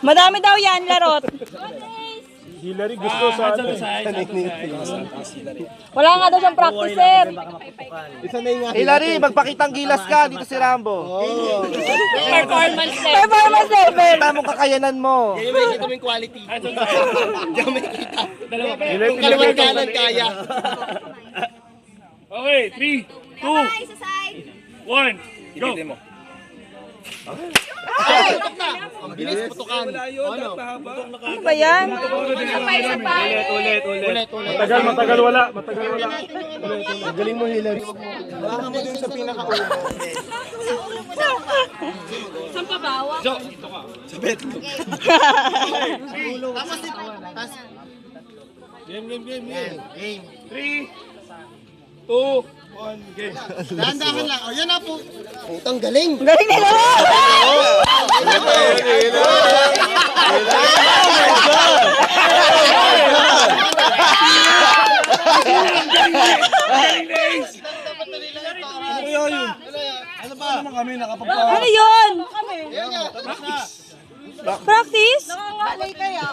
Madami daw yan, larot. Hillary, gusto sa ano. Wala nga daw siyang practice, sir. Hillary, magpakitang gilas ka dito si Rambo. Performance level. Kita mo kakayanan mo. Hindi may kita mo yung quality. Hindi mo makikita. Kung kalawang kanan kaya. Okay, 3, 2, 1, go! Putok na! Ang bilis, putukan. Ano ba yan? Ulit. Matagal wala. Galing mo, Hillary. Baka mo dun sa pinaka-ulo. Saan pa bawa? Sa betlo. Tapos dito. Game. 3, 2, 1, game. Dahan-dahan lang. O, yan na po. Putang galing. Galing nila mo! Ano yun? Practice? Nakangalay kaya.